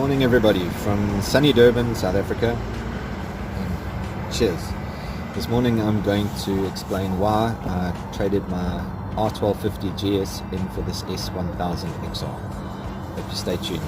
Morning everybody from sunny Durban, South Africa, and cheers. This morning I'm going to explain why I traded my R1250GS in for this S1000XR. Hope you stay tuned.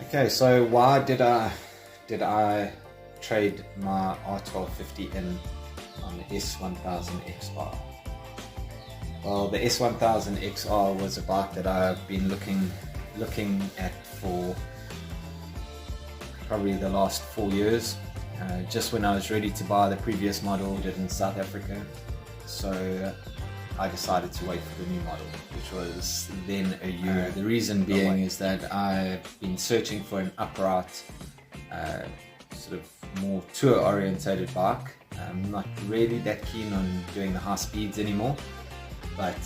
Okay, so why did I trade my R1250 in on the S1000XR? Well, the S1000XR was a bike that I've been looking at for probably the last 4 years. Just when I was ready to buy the previous model, did in South Africa, so I decided to wait for the new model, which was then a year. The reason being is that I've been searching for an upright, sort of more tour-orientated bike. I'm not really that keen on doing the high speeds anymore, but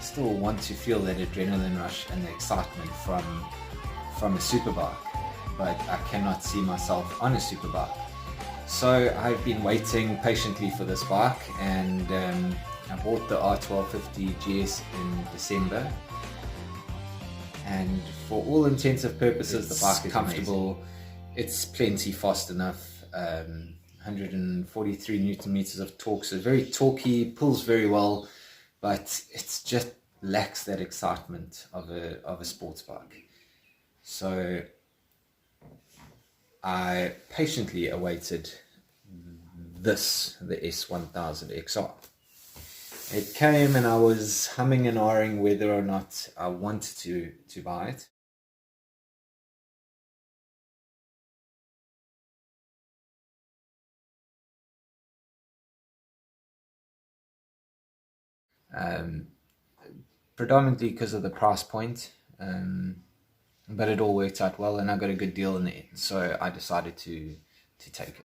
still want to feel that adrenaline rush and the excitement from a superbike, but I cannot see myself on a superbike. So I've been waiting patiently for this bike, and I bought the R1250GS in December, and for all intents and purposes the bike is comfortable. Amazing. It's plenty fast enough, 143 Newton meters of torque, so very torquey, pulls very well, but it just lacks that excitement of a sports bike. So I patiently awaited the S1000XR. It came and I was humming and ahhing whether or not I wanted to buy it. Predominantly because of the price point, but it all worked out well and I got a good deal in the end, so I decided to take it.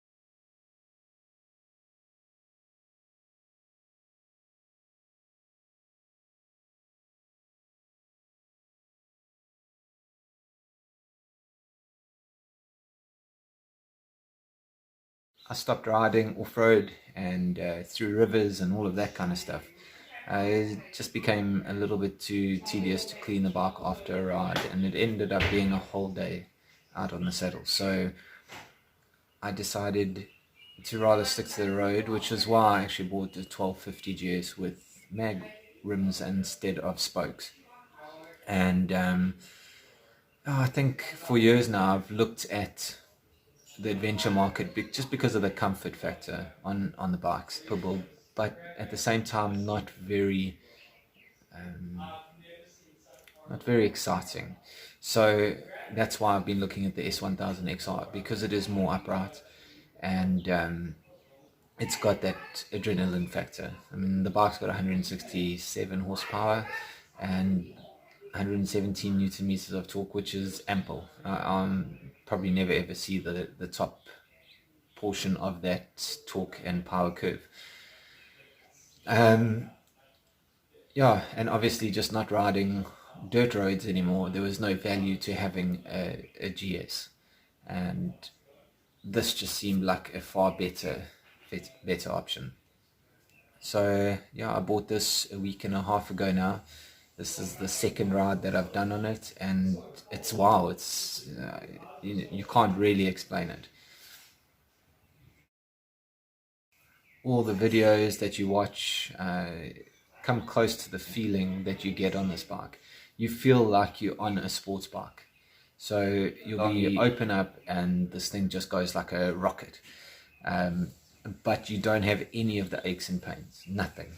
I stopped riding off-road and through rivers and all of that kind of stuff. It just became a little bit too tedious to clean the bike after a ride, and it ended up being a whole day out on the saddle. So I decided to rather stick to the road, which is why I actually bought the 1250GS with mag rims instead of spokes. And I think for years now I've looked at the adventure market just because of the comfort factor on the bikes, but at the same time not very exciting. So that's why I've been looking at the S1000XR, because it is more upright and it's got that adrenaline factor. I mean, the bike's got 167 horsepower and 117 Newton meters of torque, which is ample. Probably never ever see the top portion of that torque and power curve. Yeah, and obviously just not riding dirt roads anymore, there was no value to having a GS, and this just seemed like a far better option. So yeah, I bought this a week and a half ago now. This is the second ride that I've done on it, and it's wow, it's you can't really explain it. All the videos that you watch come close to the you get on this bike. You feel like you're on a sports bike. So you open up and this thing just goes like a rocket. But you don't have any of the aches and pains, nothing.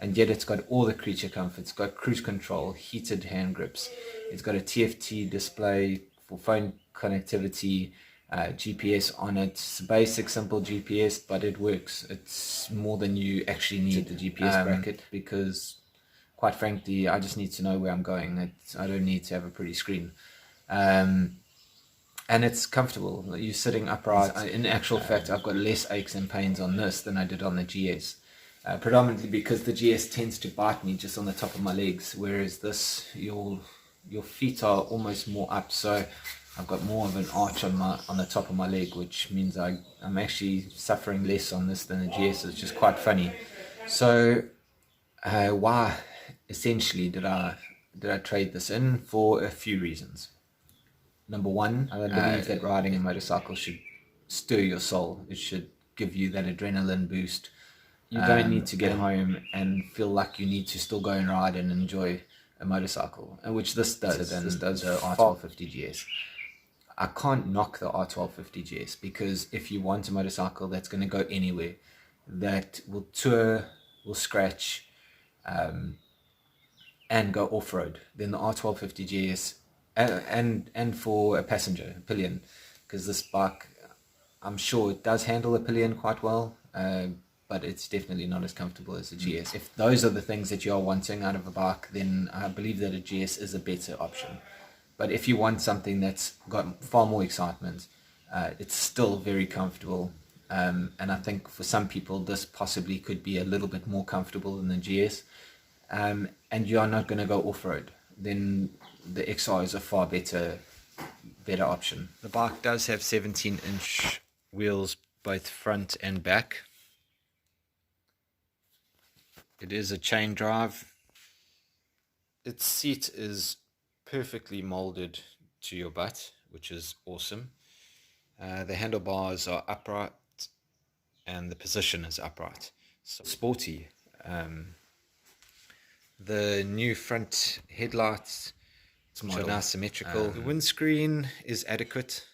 And yet it's got all the creature comforts. It's got cruise control, heated hand grips. It's got a TFT display for phone connectivity, GPS on it. It's a basic, simple GPS, but it works. It's more than you actually need the GPS bracket, because quite frankly, I just need to know where I'm going. I don't need to have a pretty screen. And and it's comfortable. You're sitting upright. In actual fact, I've got less aches and pains on this than I did on the GS. Predominantly because the GS tends to bite me just on the top of my legs, whereas this, your feet are almost more up, so I've got more of an arch on the top of my leg, which means I'm actually suffering less on this than the GS. It's just quite funny. So why essentially did I trade this in? For a few reasons. Number one, I believe that riding a motorcycle should stir your soul. It should give you that adrenaline boost. You don't need to get home and feel like you need to still go and ride and enjoy a motorcycle, which this does. And this does the R1250GS. I can't knock the R1250GS because if you want a motorcycle that's going to go anywhere, that will tour, will scratch, and go off-road, then the R1250GS, and for a passenger, a pillion, because this bike, I'm sure it does handle a pillion quite well, but it's definitely not as comfortable as a GS. If those are the things that you're wanting out of a bike, then I believe that a GS is a better option. But if you want something that's got far more excitement, it's still very comfortable. And I think for some people, this possibly could be a little bit more comfortable than the GS. And you are not going to go off-road, then the XR is a far better option. The bike does have 17-inch wheels, both front and back. It is a chain drive. Its seat is perfectly molded to your butt, which is awesome. The handlebars are upright and the position is upright. So sporty. The new front headlights, which are now symmetrical. The windscreen is adequate.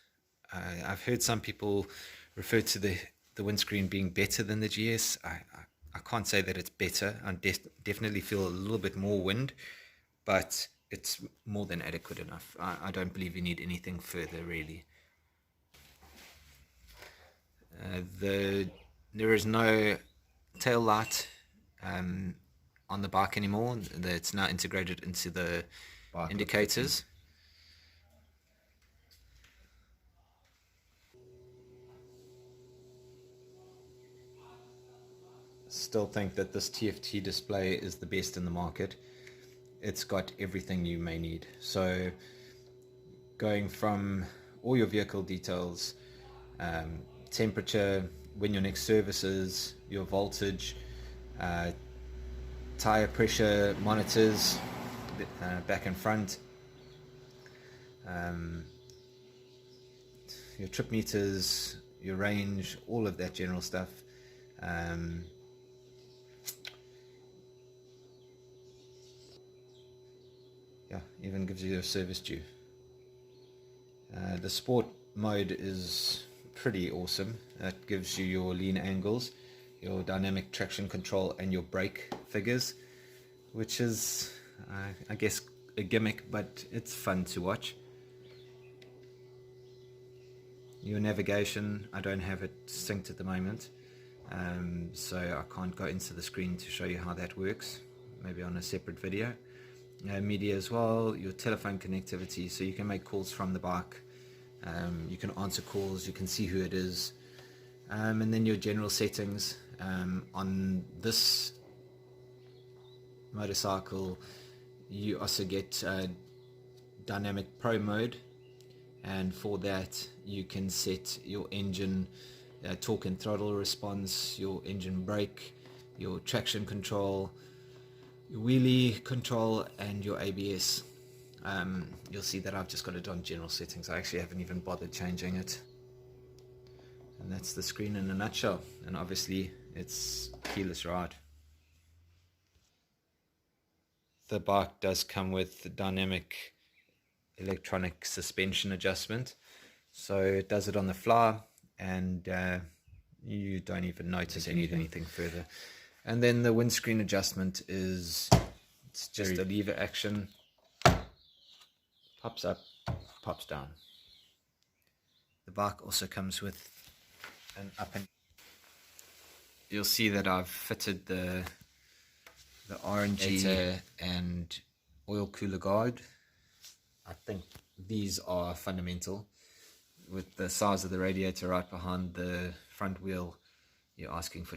I've heard some people refer to the windscreen being better than the GS. I can't say that it's better. I definitely feel a little bit more wind, but it's more than adequate enough. I don't believe you need anything further, really. There is no tail light on the bike anymore. It's now integrated into the indicators. Still think that this TFT display is the best in the market. It's got everything you may need. So going from all your vehicle details, temperature, when your next service is, your voltage, tire pressure monitors, back and front, your trip meters, your range, all of that general stuff. Yeah, even gives you a service due. The sport mode is pretty awesome. That gives you your lean angles, your dynamic traction control, and your brake figures, which is, I guess, a gimmick, but it's fun to watch. Your navigation, I don't have it synced at the moment, so I can't go into the screen to show you how that works, maybe on a separate video. Media as well, your telephone connectivity, so you can make calls from the bike, you can answer calls, you can see who it is, and then your general settings. On this motorcycle you also get dynamic pro mode, and for that you can set your engine torque and throttle response, your engine brake, your traction control, your wheelie control, and your ABS. You'll see that I've just got it on general settings. I actually haven't even bothered changing it. And that's the screen in a nutshell. And obviously it's keyless ride. The bike does come with dynamic electronic suspension adjustment, so it does it on the fly, and you don't even notice anything further. And then the windscreen adjustment it's just a lever action, pops up, pops down. The bike also comes with an up and you'll see that I've fitted the RNG and oil cooler guard. I think these are fundamental. with the size of the radiator right behind the front wheel, you're asking for